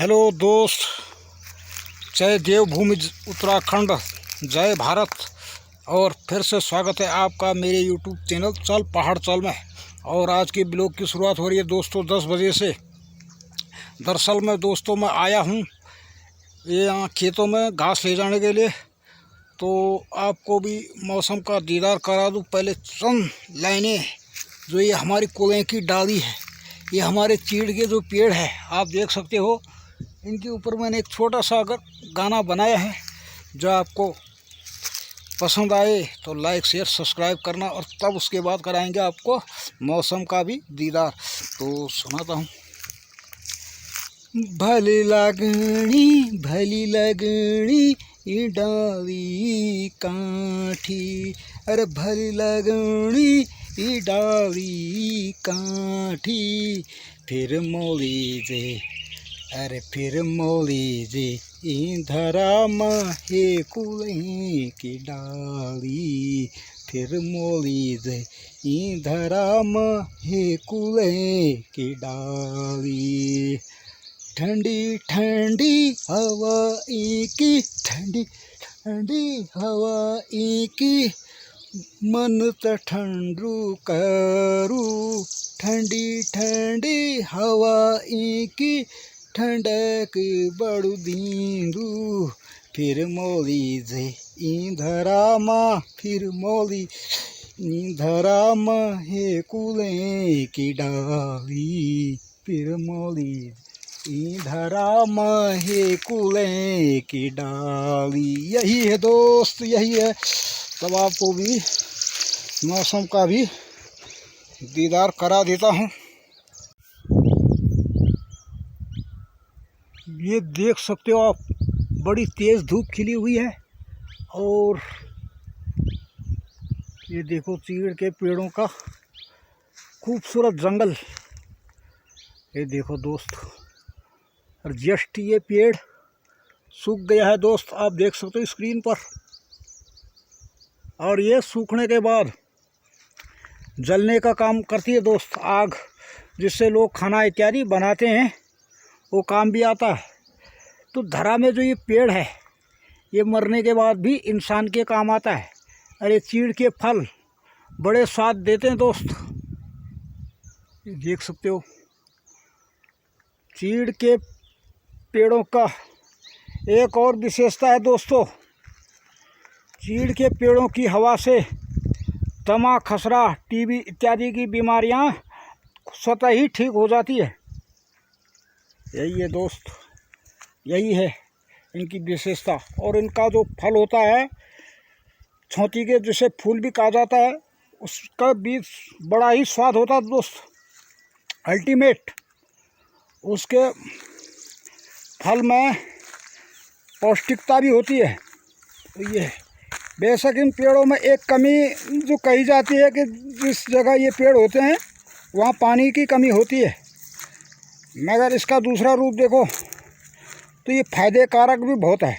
Hello दोस्त, जय देवभूमि उत्तराखंड, जय भारत। और फिर से स्वागत है आपका मेरे यूट्यूब चैनल चल पहाड़ चल में। और आज के ब्लॉग की शुरुआत हो रही है दोस्तों 10 बजे से। दरअसल मैं दोस्तों मैं आया हूँ ये यहाँ खेतों में घास ले जाने के लिए, तो आपको भी मौसम का दीदार करा दूँ। पहले चंद लाइनें, जो ये हमारी कुलें की डाली है, ये हमारे चीड़ के जो पेड़ है आप देख सकते हो, इनके ऊपर मैंने एक छोटा सा अगर गाना बनाया है। जो आपको पसंद आए तो लाइक शेयर सब्सक्राइब करना, और तब उसके बाद कराएंगे आपको मौसम का भी दीदार। तो सुनाता हूँ। भली लगनी ये डाली काठी, अरे भली लगनी ये डाली काठी, फिर मोली जे, अरे फिर मोली जे धरा माहे कुलें की डाली, फिर मोली जे धरा माहे कुलें की डाली। ठंडी ठंडी हवा की, ठंडी ठंडी हवा की, मन त ठंडू करू, ठंडी ठंडी हवा की, ठंडक बड़ू दींदू, फिर मोली जे धरा माँ, फिर मोली धरा माहे कुलें की डाली, फिर मोली धरा माहे कुलें की डाली। यही है दोस्त, यही है। तब आपको भी मौसम का भी दीदार करा देता हूँ। ये देख सकते हो आप, बड़ी तेज़ धूप खिली हुई है। और ये देखो चीड़ के पेड़ों का खूबसूरत जंगल, ये देखो दोस्त। और जस्ट ये पेड़ सूख गया है दोस्त, आप देख सकते हो स्क्रीन पर। और ये सूखने के बाद जलने का काम करती है दोस्त, आग, जिससे लोग खाना इत्यादि बनाते हैं, वो काम भी आता है। तो धरा में जो ये पेड़ है, ये मरने के बाद भी इंसान के काम आता है। अरे चीड़ के फल बड़े स्वाद देते हैं दोस्त, ये देख सकते हो। चीड़ के पेड़ों का एक और विशेषता है दोस्तों, चीड़ के पेड़ों की हवा से दमा, खसरा, टीबी इत्यादि की बीमारियां स्वतः ही ठीक हो जाती है। यही है दोस्त, यही है इनकी विशेषता। और इनका जो फल होता है छौंती के, जिसे फूल भी कहा जाता है, उसका भी बड़ा ही स्वाद होता है दोस्त, अल्टीमेट। उसके फल में पौष्टिकता भी होती है। तो ये बेशक इन पेड़ों में एक कमी जो कही जाती है कि जिस जगह ये पेड़ होते हैं वहाँ पानी की कमी होती है, मगर इसका दूसरा रूप देखो तो ये फायदे कारक भी बहुत है।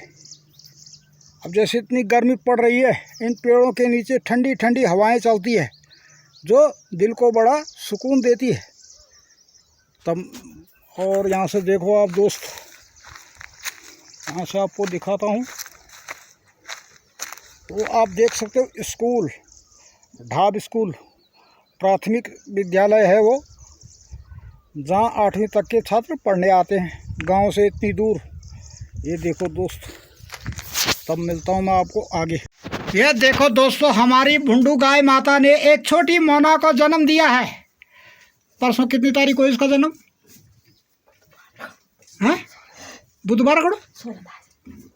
अब जैसे इतनी गर्मी पड़ रही है, इन पेड़ों के नीचे ठंडी ठंडी हवाएं चलती है, जो दिल को बड़ा सुकून देती है। तब और यहाँ से देखो आप दोस्त, यहाँ से आपको दिखाता हूँ। तो आप देख सकते हो स्कूल, ढाब स्कूल प्राथमिक विद्यालय है वो, जहाँ 8वीं तक के छात्र पढ़ने आते हैं गांव से इतनी दूर। ये देखो दोस्त, तब मिलता हूँ मैं आपको आगे। ये देखो दोस्तों, हमारी भुंडू गाय माता ने एक छोटी मोना को जन्म दिया है। परसों कितनी तारीख को इसका जन्म है? बुधवार को,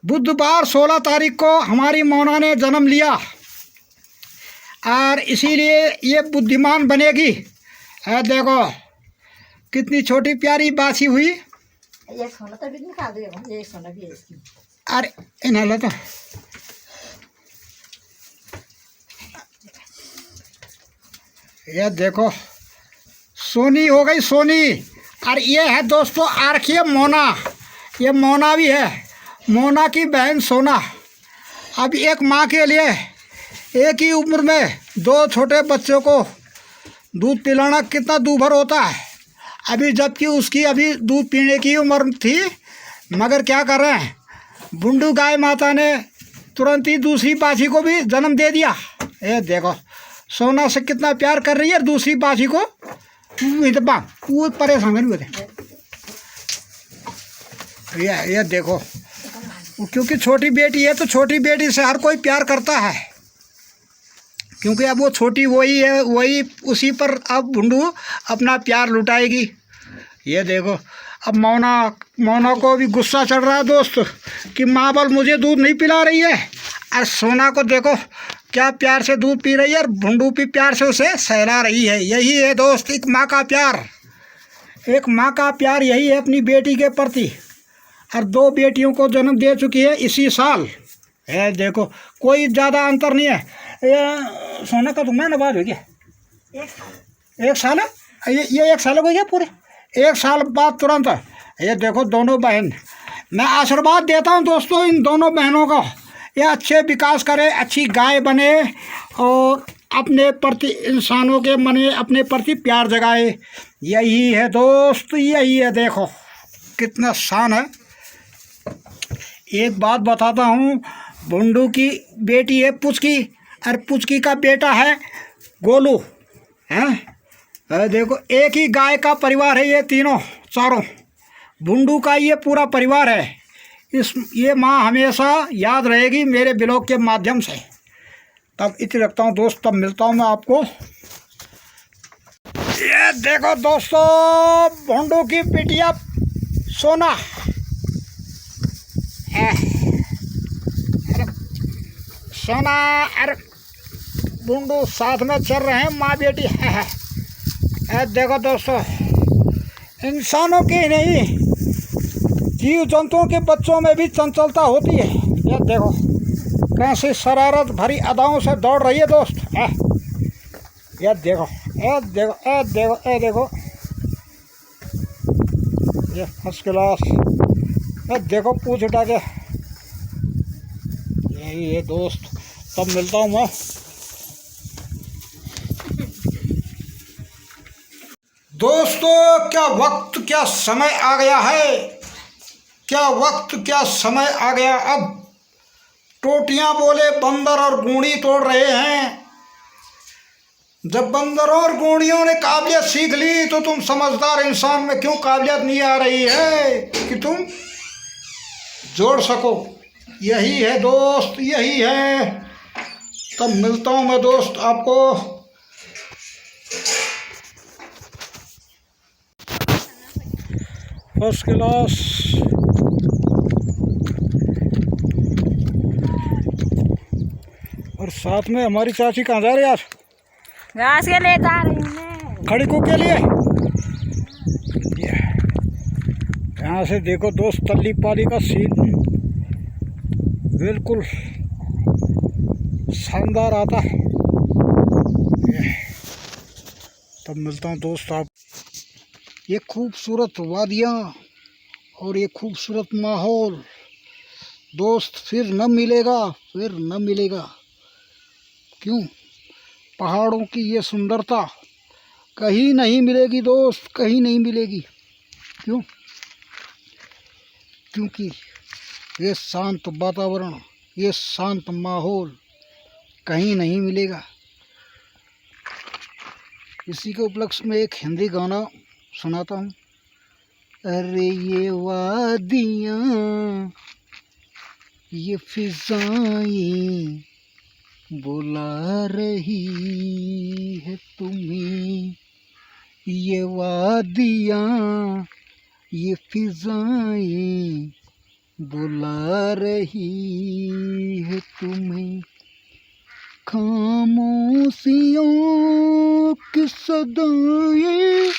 बुधवार 16 तारीख को हमारी मोना ने जन्म लिया, और इसीलिए ये बुद्धिमान बनेगी। है देखो कितनी छोटी प्यारी बासी हुई। ये सोना तो भी निकाल दो, ये सोना भी है इसकी। अरे इन्हें लो तो, ये देखो सोनी हो गई, सोनी। और ये है दोस्तों आर्खीय मोना, ये मोना भी है, मोना की बहन सोना। अब एक माँ के लिए एक ही उम्र में 2 छोटे बच्चों को दूध पिलाना कितना दूभर होता है। अभी जबकि उसकी अभी दूध पीने की उम्र थी, मगर क्या कर रहे हैं, बुंडू गाय माता ने तुरंत ही दूसरी बाछी को भी जन्म दे दिया। ये देखो सोना से कितना प्यार कर रही है, दूसरी बाछी को वो परेशान नहीं होते। ये देखो, क्योंकि छोटी बेटी है तो छोटी बेटी से हर कोई प्यार करता है, क्योंकि अब वो छोटी वही है, वही उसी पर अब बुंडू अपना प्यार लुटाएगी। ये देखो अब मौना को भी गुस्सा चढ़ रहा है दोस्त कि माँ बल मुझे दूध नहीं पिला रही है, और सोना को देखो क्या प्यार से दूध पी रही है, और बुंडू भी प्यार से उसे सहला रही है। यही है दोस्त एक माँ का प्यार, एक माँ का प्यार यही है अपनी बेटी के प्रति। और 2 बेटियों को जन्म दे चुकी है इसी साल। है देखो कोई ज़्यादा अंतर नहीं है। ये सोना का तुम्हारा नवाज हो गया 1 साल है, ये 1 साल हो गया पूरे 1 साल बाद तुरंत। ये देखो दोनों बहन, मैं आशीर्वाद देता हूँ दोस्तों इन दोनों बहनों का, ये अच्छे विकास करे, अच्छी गाय बने और अपने प्रति इंसानों के मन में अपने प्रति प्यार जगाए। यही है दोस्त, यही है। देखो कितना शान है। एक बात बताता हूँ, बुंडू की बेटी है पुचकी, और पुचकी का बेटा है गोलू। हैं देखो एक ही गाय का परिवार है, ये तीनों चारों बुंडू का ये पूरा परिवार है। ये माँ हमेशा याद रहेगी मेरे ब्लॉग के माध्यम से। तब इतना रखता हूँ दोस्त, तब मिलता हूँ मैं आपको। ये देखो दोस्तों बुंडू की बिटिया सोना, सोना और बुंडू साथ में चल रहे हैं, माँ बेटी है। देखो दोस्तों इंसानों के नहीं जीव जंतुओं के बच्चों में भी चंचलता होती है। ये देखो कैसे शरारत भरी अदाओं से दौड़ रही है दोस्त। ये देखो ये देखो ये देखो ये देखो ये फर्स्ट क्लास। ये देखो पूछ उठा के, यही है दोस्त। तब मिलता हूँ मैं। दोस्तों क्या वक्त क्या समय आ गया है, क्या वक्त क्या समय आ गया। अब टोटियां बोले बंदर और गूंगी तोड़ रहे हैं। जब बंदरों और गूंगियों ने काबिलियत सीख ली तो तुम समझदार इंसान में क्यों काबिलियत नहीं आ रही है कि तुम जोड़ सको। यही है दोस्त, यही है। तब मिलता हूँ मैं दोस्त आपको। First class. और साथ में हमारी चाची कहाँ जा रही है यार? घास के लिए जा रही हूँ खड़ी को के लिए। यहाँ से देखो दोस्त तल्ली पाली का सीन बिल्कुल शानदार आता है। तब मिलता हूँ दोस्त आप। ये खूबसूरत वादियाँ और ये खूबसूरत माहौल दोस्त फिर न मिलेगा, फिर न मिलेगा। क्यों? पहाड़ों की ये सुंदरता कहीं नहीं मिलेगी दोस्त, कहीं नहीं मिलेगी। क्यों? क्योंकि ये शांत वातावरण, ये शांत माहौल कहीं नहीं मिलेगा। इसी के उपलक्ष्य में एक हिंदी गाना सुनाता हूँ। अरे ये वादियाँ ये फिजाएं बुला रही है तुम्हें, ये वादियाँ ये फिजाएं बुला रही है तुम्हें। खामोशियों की सदाएं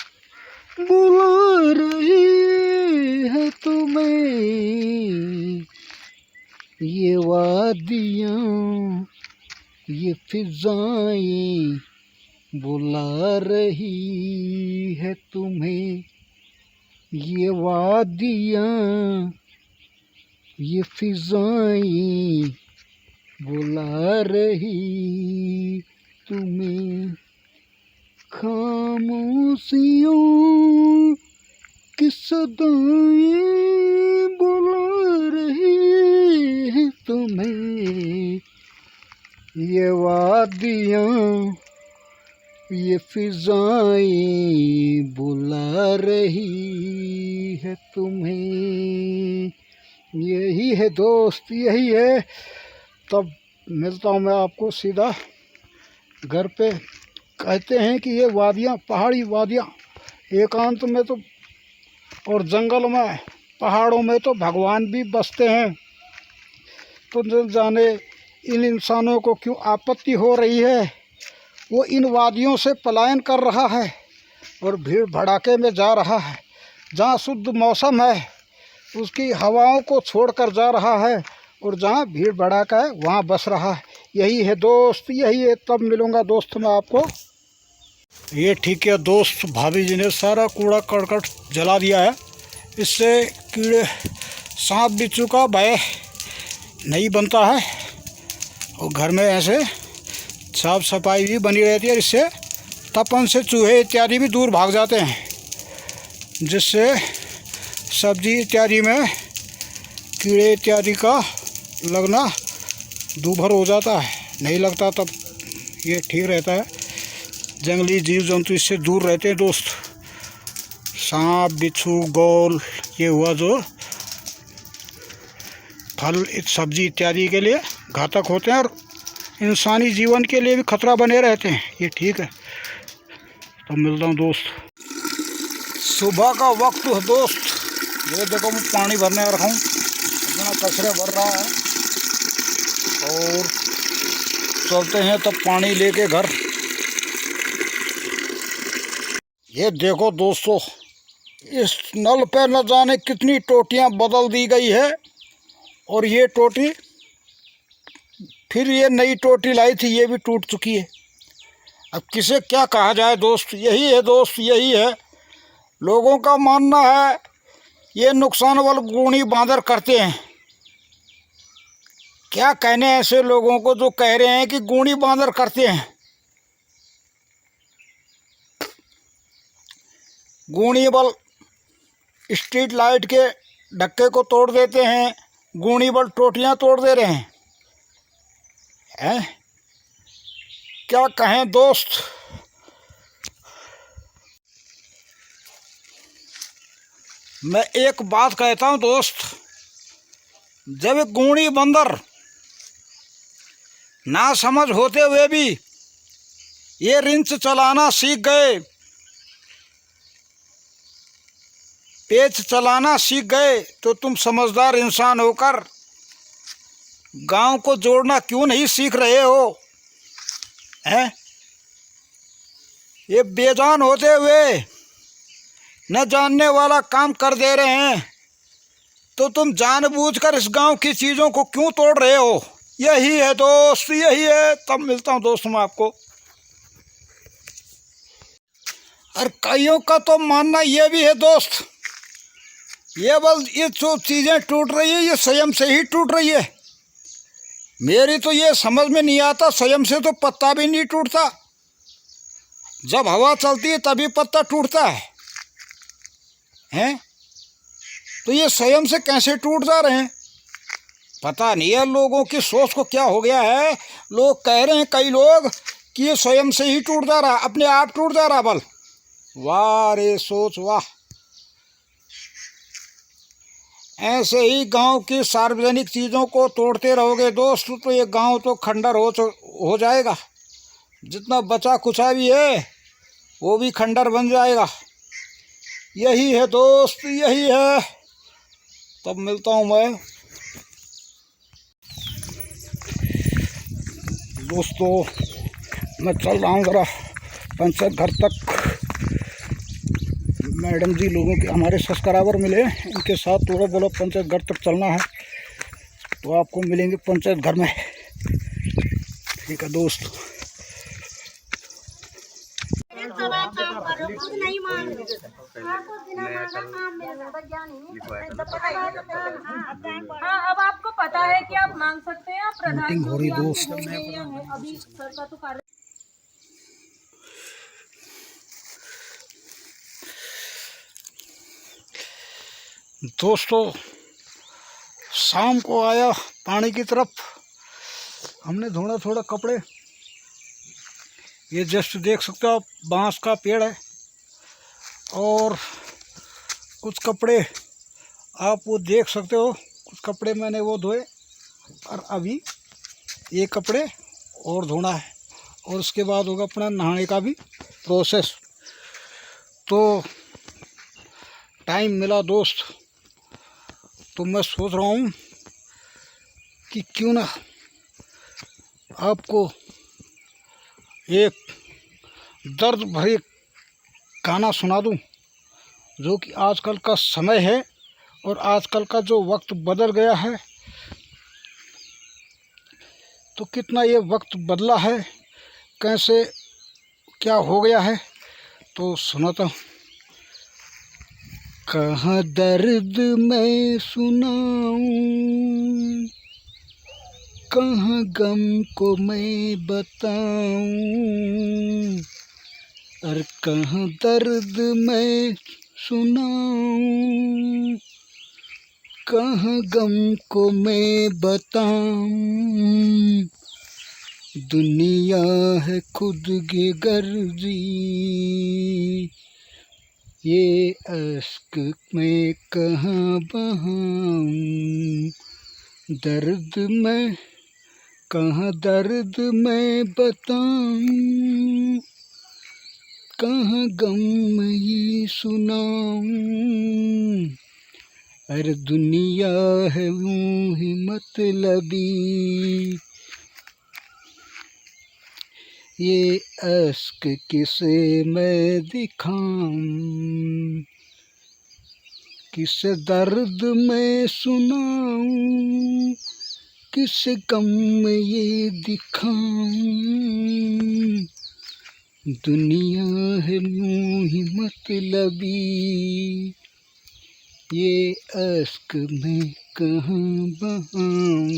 बुला रही है तुम्हें, ये वादियाँ ये फिजाएं बुला रही है तुम्हें, ये वादियाँ ये फिजाएं बुला रही तुम्हें। खामोशियों की सदाएं बुला ये फिजाएं बुला रही है तुम्हें। यही है दोस्त, यही है। तब मिलता हूँ मैं आपको सीधा घर पे। कहते हैं कि ये वादियाँ, पहाड़ी वादियाँ, एकांत में तो और जंगल में, पहाड़ों में तो भगवान भी बसते हैं। तो न जाने इन इंसानों को क्यों आपत्ति हो रही है। वो इन वादियों से पलायन कर रहा है और भीड़ भड़ाके में जा रहा है। जहाँ शुद्ध मौसम है उसकी हवाओं को छोड़कर जा रहा है, और जहाँ भीड़ भड़ाका है वहाँ बस रहा है। यही है दोस्त, यही है। तब मिलूँगा दोस्त मैं आपको। ये ठीक है दोस्त, भाभी जी ने सारा कूड़ा करकट जला दिया है। इससे कीड़े, सांप बिच्छू का भय नहीं बनता है, और घर में ऐसे साफ सफाई भी बनी रहती है। इससे तपन से चूहे इत्यादि भी दूर भाग जाते हैं, जिससे सब्जी इत्यादि में कीड़े इत्यादि का लगना दूभर हो जाता है, नहीं लगता। तब ये ठीक रहता है। जंगली जीव जंतु इससे दूर रहते हैं दोस्त। सांप बिच्छू गौल ये हुआ जो फल सब्जी इत्यादि के लिए घातक होते हैं, और इंसानी जीवन के लिए भी खतरा बने रहते हैं। ये ठीक है। तो मिलता हूँ दोस्त। सुबह का वक्त है दोस्त। ये देखो मैं पानी भरने आ रखा हूँ, अपना कचरा भर रहा है, और चलते हैं तब पानी लेके घर। ये देखो दोस्तों, इस नल पे न जाने कितनी टोटियाँ बदल दी गई है, और ये टोटी फिर ये नई टोटी लाई थी, ये भी टूट चुकी है। अब किसे क्या कहा जाए दोस्त। यही है दोस्त, यही है। लोगों का मानना है ये नुकसान वाले गुणी बांदर करते हैं। क्या कहने ऐसे लोगों को जो कह रहे हैं कि गूणी बांदर करते हैं। गूणी बल स्ट्रीट लाइट के ढक्के को तोड़ देते हैं, गूणी बल टोटियाँ तोड़ दे रहे हैं। क्या कहें दोस्त। मैं एक बात कहता हूँ दोस्त, जब एक गूणी बंदर ना समझ होते हुए भी ये रिंच चलाना सीख गए, पेच चलाना सीख गए, तो तुम समझदार इंसान होकर गांव को जोड़ना क्यों नहीं सीख रहे हो? हैं? ये बेजान होते हुए न जानने वाला काम कर दे रहे हैं, तो तुम जानबूझकर इस गांव की चीज़ों को क्यों तोड़ रहे हो? यही है दोस्त, यही है। तब मिलता हूँ दोस्त मैं आपको। और कईयों का तो मानना ये भी है दोस्त, ये बल ये जो चीज़ें टूट रही है ये स्वयं से ही टूट रही है। मेरी तो ये समझ में नहीं आता, स्वयं से तो पत्ता भी नहीं टूटता। जब हवा चलती है तभी पत्ता टूटता है, हैं? तो ये स्वयं से कैसे टूट जा रहे हैं? पता नहीं है लोगों की सोच को क्या हो गया है। लोग कह रहे हैं, कई लोग, कि ये स्वयं से ही टूट जा रहा, अपने आप टूट जा रहा बल। वाह रे सोच, वाह। ऐसे ही गांव की सार्वजनिक चीज़ों को तोड़ते रहोगे दोस्त, तो ये गांव तो खंडर हो जाएगा। जितना बचा कुचा भी है वो भी खंडर बन जाएगा। यही है दोस्त, यही है। तब मिलता हूँ मैं दोस्तों। मैं चल रहा हूँ ज़रा पंचायत घर तक। मैडम जी लोगों के हमारे सब्सक्राइबर मिले, इनके साथ थोड़ा बोला पंचायत घर तक चलना है, तो आपको मिलेंगे पंचायत घर में। ठीक है दोस्त। हाँ, अब आपको पता है कि आप मांग सकते हैं। आप मीटिंग हो रही दोस्त। अभी सर का तो कार्य। दोस्तों शाम को आया पानी की तरफ, हमने थोड़ा कपड़े ये जस्ट देख सकते हो आप, बांस का पेड़ है। और कुछ कपड़े आप वो देख सकते हो, कुछ कपड़े मैंने वो धोए और अभी ये कपड़े और धोना है, और उसके बाद होगा अपना नहाने का भी प्रोसेस। तो टाइम मिला दोस्त, तो मैं सोच रहा हूँ कि क्यों ना आपको एक दर्द भरे गाना सुना दूँ, जो कि आजकल का समय है और आजकल का जो वक्त बदल गया है। तो कितना ये वक्त बदला है, कैसे क्या हो गया है, तो सुनाता हूँ। कहाँ दर्द मैं सुनाऊं, कहाँ गम को मैं बताऊं, और कहाँ दर्द मैं सुनाऊं, कहाँ गम को मैं बताऊं। दुनिया है खुद की गर्जी, ये अश्क मैं कहाँ बहाऊं। दर्द मैं कहाँ दर्द मैं बताऊं, कहाँ गम ये सुनाऊं। अरे दुनिया है यूं ही मतलबी, ये अश्क किसे मैं दिखाऊं, किसे दर्द में सुनाऊं, किस गम में ये दिखाऊं। दुनिया है यूं ही मतलबी, ये अश्क मैं कहाँ बहाऊं।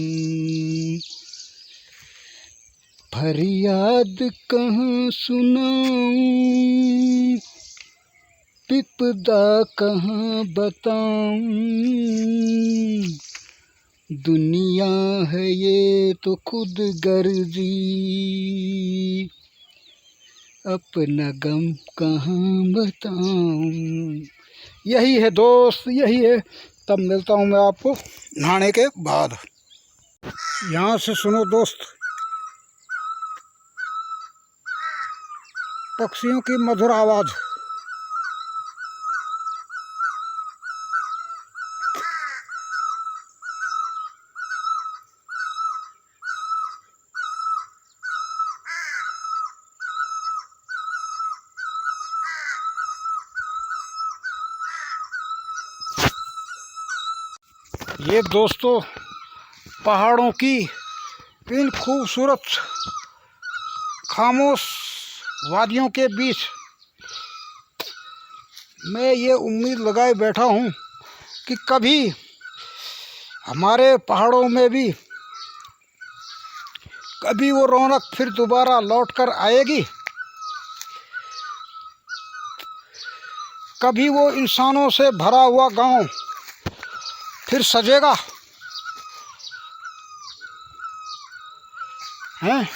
फरियाद कहाँ सुनाऊं, विपदा कहाँ बताऊं। दुनिया है ये तो खुद गर्जी, अपना गम कहाँ बताऊं। यही है दोस्त, यही है। तब मिलता हूँ मैं आपको नहाने के बाद। यहाँ से सुनो दोस्त, पक्षियों की मधुर आवाज़। ये दोस्तों पहाड़ों की इन खूबसूरत खामोश वादियों के बीच मैं ये उम्मीद लगाए बैठा हूँ कि कभी हमारे पहाड़ों में भी कभी वो रौनक फिर दोबारा लौट कर आएगी, कभी वो इंसानों से भरा हुआ गांव फिर सजेगा। हैं,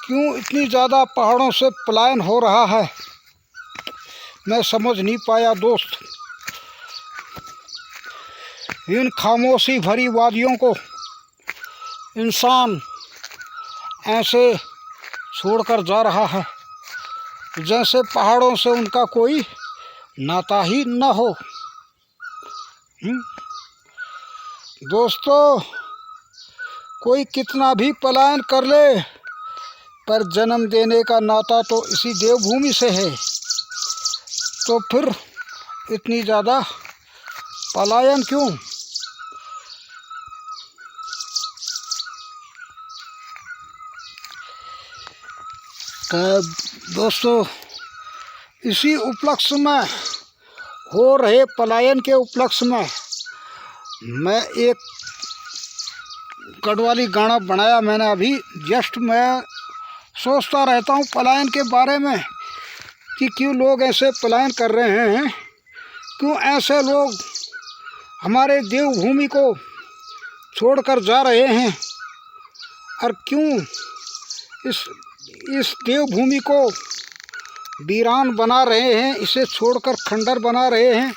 क्यों इतनी ज़्यादा पहाड़ों से पलायन हो रहा है, मैं समझ नहीं पाया दोस्त। इन खामोशी भरी वादियों को इंसान ऐसे छोड़कर जा रहा है जैसे पहाड़ों से उनका कोई नाता ही न हो। दोस्तों, कोई कितना भी पलायन कर ले, पर जन्म देने का नाता तो इसी देवभूमि से है। तो फिर इतनी ज़्यादा पलायन क्यों? दोस्तों, इसी उपलक्ष्य में हो रहे पलायन के उपलक्ष्य में मैं एक गढ़वाली गाना बनाया मैंने अभी जस्ट। मैं सोचता रहता हूँ पलायन के बारे में कि क्यों लोग ऐसे पलायन कर रहे हैं, क्यों ऐसे लोग हमारे देवभूमि को छोड़कर जा रहे हैं, और क्यों इस इस देवभूमि को वीरान बना रहे हैं, इसे छोड़कर खंडर बना रहे हैं,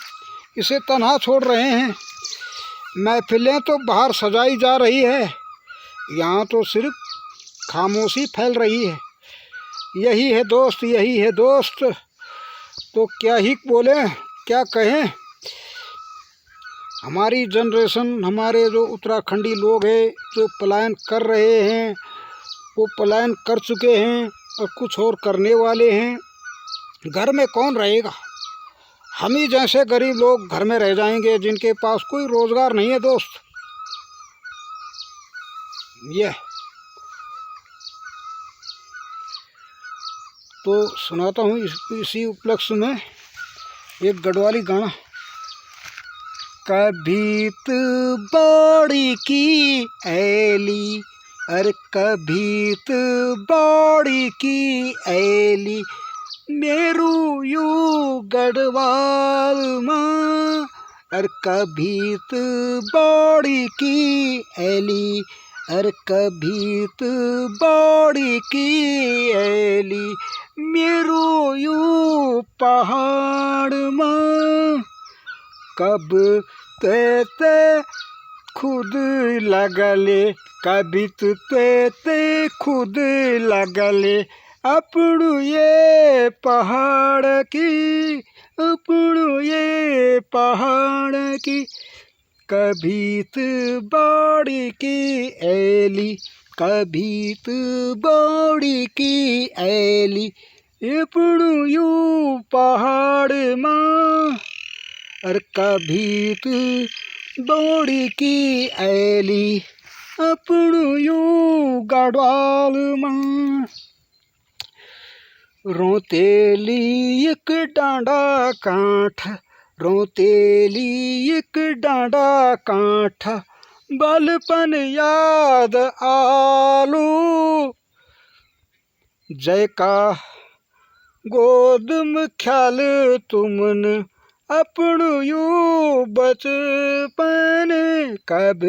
इसे तन्हा छोड़ रहे हैं। महफिलें तो बाहर सजाई जा रही है, यहाँ तो सिर्फ खामोशी फैल रही है। यही है दोस्त, यही है दोस्त। तो क्या ही बोलें, क्या कहें। हमारी जनरेशन, हमारे जो उत्तराखंडी लोग हैं जो पलायन कर रहे हैं, वो पलायन कर चुके हैं और कुछ और करने वाले हैं। घर में कौन रहेगा? हम ही जैसे गरीब लोग घर में रह जाएंगे, जिनके पास कोई रोज़गार नहीं है दोस्त। ये तो सुनाता हूँ इसी उपलक्ष्य में एक गढ़वाली गाना। कभी तो बड़ी की ऐली, अरे कभी तो बड़ी की ऐली, मेरू यू गढ़वाल माँ। अरे कभी तो बड़ी की ऐली, अरे कभी तो बड़ी की ऐली, मेरू यू पहाड़ माँ। कब ते खुद लगले, कभी ते खुद लगले, अपनू ये पहाड़ की, अपनू ये पहाड़ की। कभी तो बड़ी की ऐली, कभी तो बड़ी की ऐली, अपनू यू पहाड़ माँ। अरे कभी तो बड़ी की ऐली, अपनू यू गढ़वाल माँ। रोतेली एक डांडा कांठ, रोतेली एक डांडा कांठ, बालपन याद आलू। जय का गोद में ख्याल तुमन, अपनू यू बचपन। कब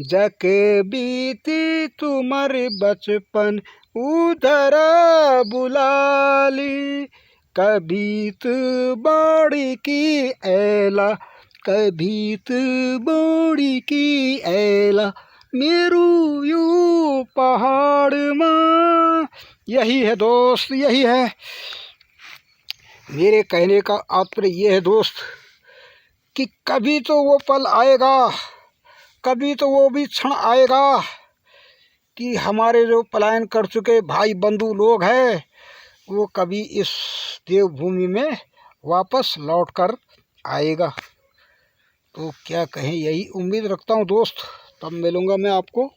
जाके बीती तुम्हारी बचपन, उधर बुलाली। कभी तो बड़ी की ऐला, कभी तो बड़ी की ऐला, मेरू यू पहाड़ माँ। यही है दोस्त, यही है मेरे कहने का तात्पर्य। ये है दोस्त कि कभी तो वो पल आएगा, कभी तो वो भी क्षण आएगा कि हमारे जो पलायन कर चुके भाई बंधु लोग हैं, वो कभी इस देवभूमि में वापस लौट कर आएगा। तो क्या कहें, यही उम्मीद रखता हूँ दोस्त। तब मिलूँगा मैं आपको।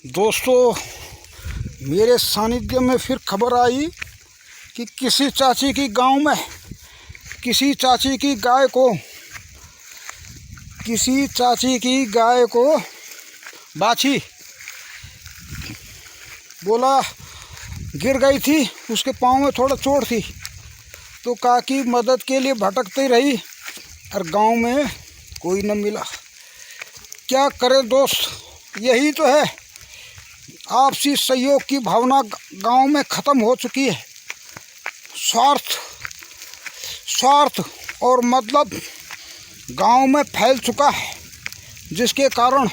दोस्तों, मेरे सानिध्य में फिर खबर आई कि किसी चाची की गांव में किसी चाची की गाय को बाछी बोला गिर गई थी, उसके पाँव में थोड़ा चोट थी, तो कहा कि मदद के लिए भटकती रही और गांव में कोई न मिला। क्या करें दोस्त, यही तो है, आपसी सहयोग की भावना गांव में ख़त्म हो चुकी है। स्वार्थ और मतलब गांव में फैल चुका है, जिसके कारण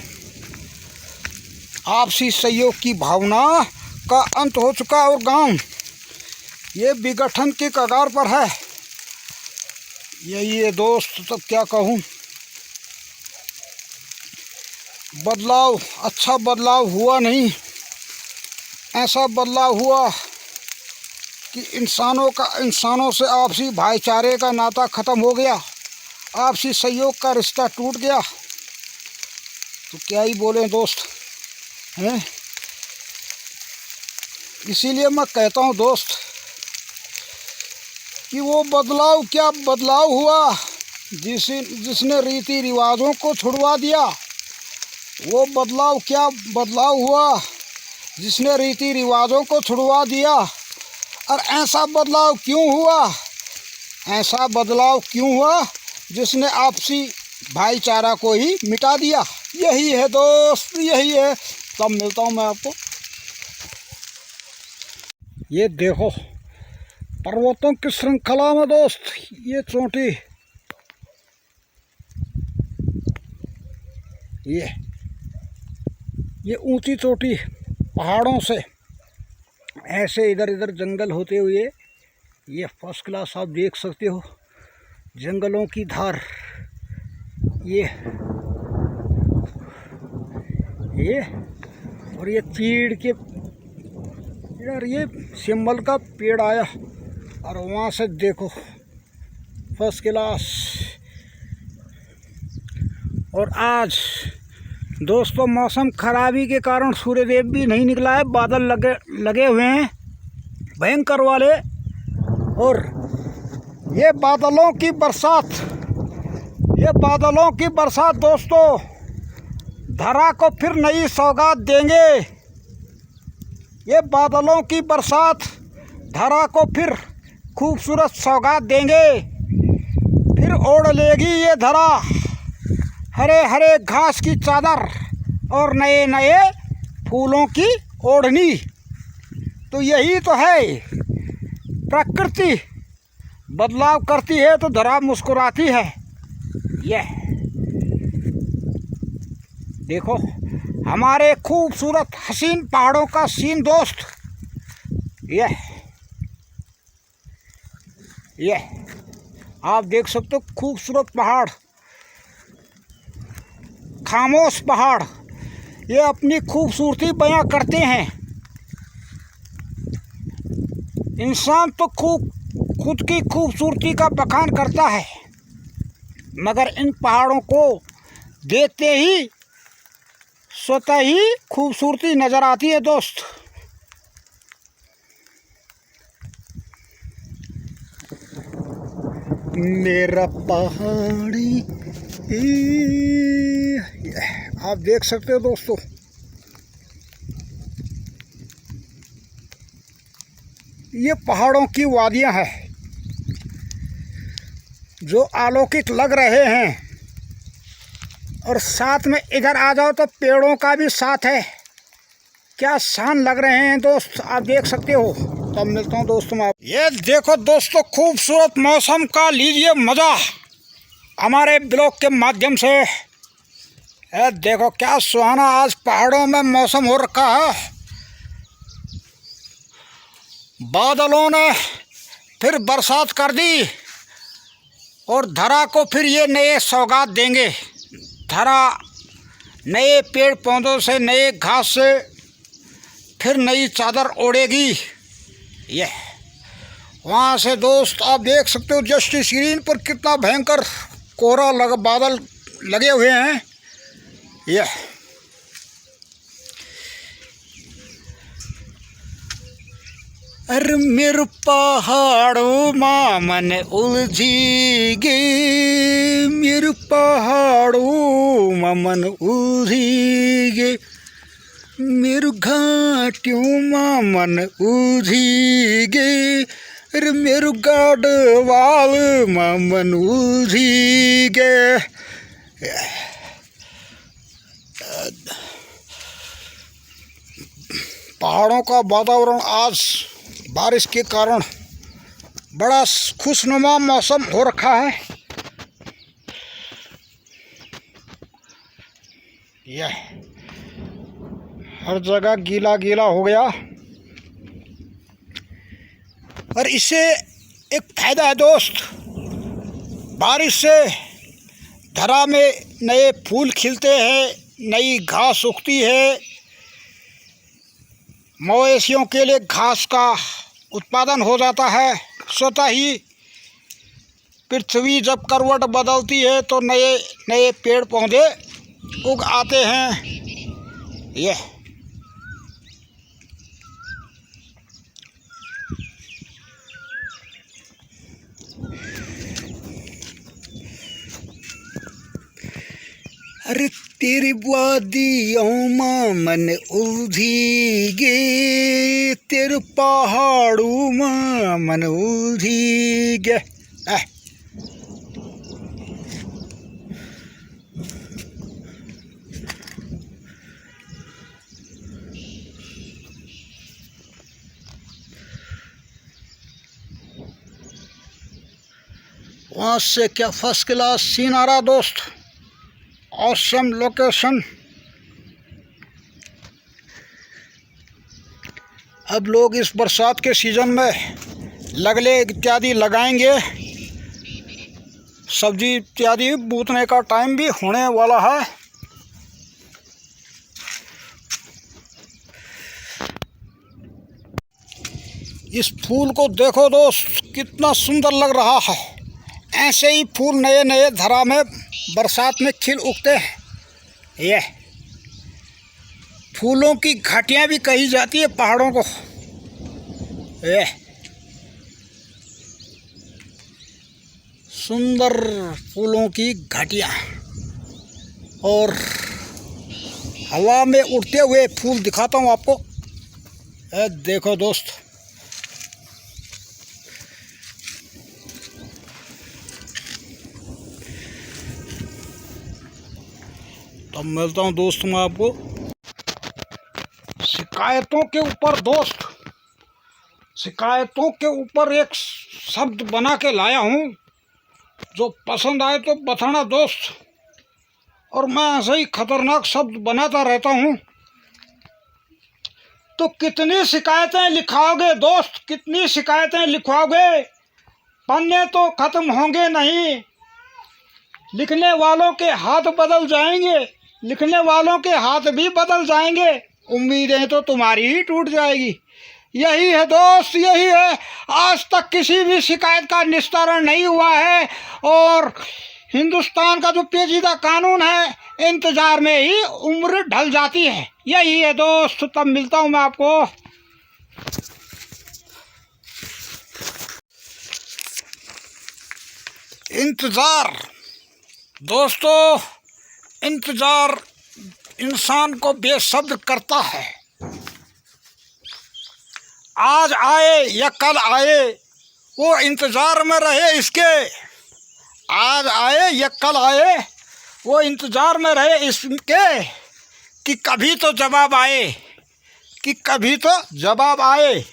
आपसी सहयोग की भावना का अंत हो चुका है और गांव ये विघटन के कगार पर है। यही है दोस्त। तब क्या कहूँ, बदलाव, अच्छा बदलाव हुआ नहीं। ऐसा बदलाव हुआ कि इंसानों से आपसी भाईचारे का नाता ख़त्म हो गया, आपसी सहयोग का रिश्ता टूट गया। तो क्या ही बोलें दोस्त हैं। इसीलिए मैं कहता हूँ दोस्त कि वो बदलाव, क्या बदलाव हुआ जिसने रीति रिवाजों को छुड़वा दिया। वो बदलाव, क्या बदलाव हुआ जिसने रीति रिवाजों को छुड़वा दिया। और ऐसा बदलाव क्यों हुआ, ऐसा बदलाव क्यों हुआ जिसने आपसी भाईचारा को ही मिटा दिया। यही है दोस्त, यही है। तब मिलता हूँ मैं आपको। ये देखो पर्वतों की श्रृंखला में दोस्त, ये चोटी, ये ऊंची चोटी पहाड़ों से ऐसे इधर इधर जंगल होते हुए, ये फर्स्ट क्लास आप देख सकते हो जंगलों की धार। ये और ये चीड़ के यार, ये सिंबल का पेड़ आया और वहाँ से देखो फर्स्ट क्लास। और आज दोस्तों मौसम खराबी के कारण सूर्यदेव भी नहीं निकला है, बादल लगे हुए हैं भयंकर वाले। और ये बादलों की बरसात दोस्तों धरा को फिर नई सौगात देंगे। ये बादलों की बरसात धरा को फिर खूबसूरत सौगात देंगे। फिर ओढ़ लेगी ये धरा हरे हरे घास की चादर और नए नए फूलों की ओढ़नी। तो यही तो है, प्रकृति बदलाव करती है तो धरा मुस्कुराती है। यह देखो हमारे खूबसूरत हसीन पहाड़ों का सीन दोस्त। यह आप देख सकते हो खूबसूरत पहाड़, खामोश पहाड़, ये अपनी खूबसूरती बयां करते हैं। इंसान तो खुद की खूबसूरती का बखान करता है, मगर इन पहाड़ों को देखते ही स्वतः ही खूबसूरती नज़र आती है दोस्त। मेरा पहाड़ी आप देख सकते हो दोस्तों, ये पहाड़ों की वादियां हैं जो अलौकिक लग रहे हैं। और साथ में इधर आ जाओ तो पेड़ों का भी साथ है, क्या शान लग रहे हैं दोस्त, आप देख सकते हो। तब मिलता हूँ दोस्तों मैं। ये देखो दोस्तों खूबसूरत मौसम का लीजिए मज़ा हमारे ब्लॉग के माध्यम से। ये देखो क्या सुहाना आज पहाड़ों में मौसम हो रखा है। बादलों ने फिर बरसात कर दी और धरा को फिर ये नए सौगात देंगे। धरा नए पेड़ पौधों से, नए घास से फिर नई चादर ओढ़ेगी। यह वहाँ से दोस्त आप देख सकते हो जस्ट स्क्रीन पर कितना भयंकर कोहरा बादल लगे हुए हैं। यह अरे मेरे पहाड़ों माँ मन उलझी गे, मेरे पहाड़ों माँ मन उलझी गे, मेरे घाटियों माँ मन उलझी गे, अरे मेरे गढ़वाल माँ मन उलझी गे। पहाड़ों का वातावरण आज बारिश के कारण बड़ा खुशनुमा मौसम हो रखा है। यह हर जगह गीला गीला हो गया। और इससे एक फायदा है दोस्त, बारिश से धरा में नए फूल खिलते हैं, नई घास उगती है, मवेशियों के लिए घास का उत्पादन हो जाता है। स्वतः ही पृथ्वी जब करवट बदलती है तो नए नए पेड़ पौधे उग आते हैं। यह अरे तेरी वादियों माँ मन उलझी गे, तेरे पहाड़ों माँ मन उलझी गे। यहाँ से क्या फर्स्ट क्लास सीन आ रहा दोस्त, ऑसम लोकेशन। अब लोग इस बरसात के सीज़न में लगले इत्यादि लगाएंगे, सब्जी इत्यादि बूतने का टाइम भी होने वाला है। इस फूल को देखो दोस्त, कितना सुंदर लग रहा है। ऐसे ही फूल नए नए धरा में बरसात में खिल उगते हैं। ये फूलों की घाटियाँ भी कही जाती है पहाड़ों को। ये सुंदर फूलों की घाटियाँ और हवा में उड़ते हुए फूल दिखाता हूँ आपको। देखो दोस्त, तब मिलता हूँ दोस्त मैं आपको शिकायतों के ऊपर। दोस्त, शिकायतों के ऊपर एक शब्द बना के लाया हूँ, जो पसंद आए तो बताना दोस्त। और मैं ऐसे ही खतरनाक शब्द बनाता रहता हूँ। तो कितनी शिकायतें लिखाओगे दोस्त, कितनी शिकायतें लिखवाओगे, पन्ने तो खत्म होंगे नहीं। लिखने वालों के हाथ बदल जाएंगे, लिखने वालों के हाथ भी बदल जाएंगे, उम्मीदें तो तुम्हारी ही टूट जाएगी। यही है दोस्त, यही है। आज तक किसी भी शिकायत का निस्तारण नहीं हुआ है और हिंदुस्तान का जो पेचीदा कानून है, इंतजार में ही उम्र ढल जाती है। यही है दोस्त, तब मिलता हूँ मैं आपको। इंतजार दोस्तों, इंतजार इंसान को बेसब्र करता है। आज आए या कल आए, वो इंतजार में रहे इसके। आज आए या कल आए, वो इंतजार में रहे इसके कि कभी तो जवाब आए, कि कभी तो जवाब आए।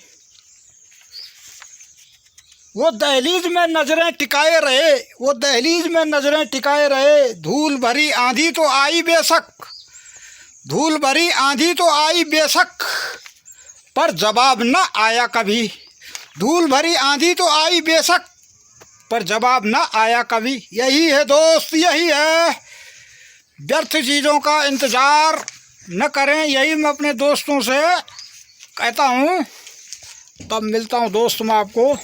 वो दहलीज में नजरें टिकाए रहे, वो दहलीज में नजरें टिकाए रहे। धूल भरी आंधी तो आई बेशक, धूल भरी आंधी तो आई बेशक, पर जवाब न आया कभी। धूल भरी आंधी तो आई बेशक, पर जवाब न आया कभी। यही है दोस्त, यही है। व्यर्थ चीज़ों का इंतज़ार न करें, यही मैं अपने दोस्तों से कहता हूँ। तब मिलता हूँ दोस्त मैं आपको।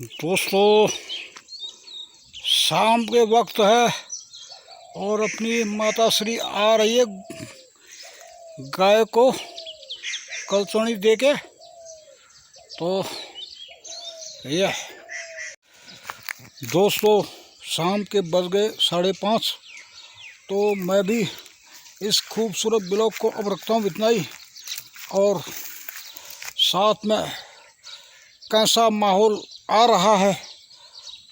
दोस्तों, शाम के वक्त है और अपनी माताश्री आ रही है गाय को कलचौनी दे के। तो ये दोस्तों, शाम के बज गए 5:30। तो मैं भी इस खूबसूरत ब्लॉग को अब रखता हूँ इतना ही। और साथ में कैसा माहौल आ रहा है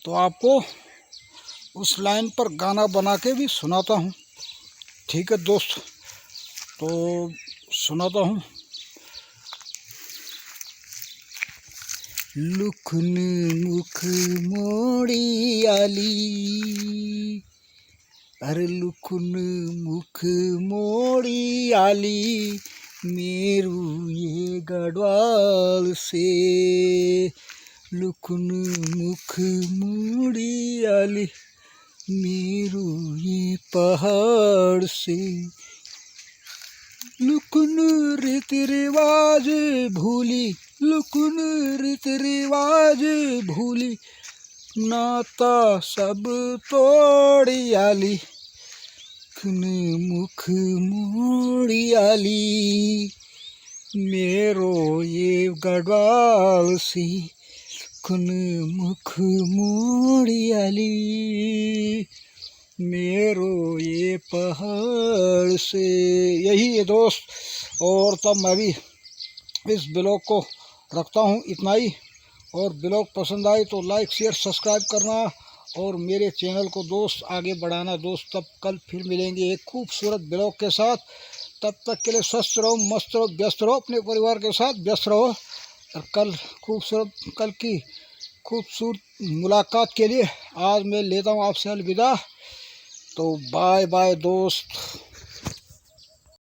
तो आपको उस लाइन पर गाना बना के भी सुनाता हूँ। ठीक है दोस्त, तो सुनाता हूँ। लुखन मुख मोड़ी आली, अरे लुखन मुख मोड़ी आली, मेरू ये गढ़वाल से। लुखन मुख मोड़ी आली, मेरू ये पहाड़ से। लुकुन रीति रिवाज भूली, लुकुन रीति रिवाज भूली, नाता सब तोड़ी आली, लुकुन मुख मोड़ी आली, मेरो ये गढ़वाल सी। लुकुन मुख मोड़ी आली, मेरो ये पहाड़ से। यही है दोस्त। और तब मैं भी इस ब्लॉग को रखता हूँ इतना ही। और ब्लॉग पसंद आए तो लाइक शेयर सब्सक्राइब करना और मेरे चैनल को दोस्त आगे बढ़ाना दोस्त। तब कल फिर मिलेंगे एक खूबसूरत ब्लॉग के साथ। तब तक के लिए स्वस्थ रहो, मस्त रहो, व्यस्त रहो, अपने परिवार के साथ व्यस्त रहो। और कल खूबसूरत कल की खूबसूरत मुलाकात के लिए आज मैं लेता हूँ आपसे अलविदा। तो बाय बाय दोस्त।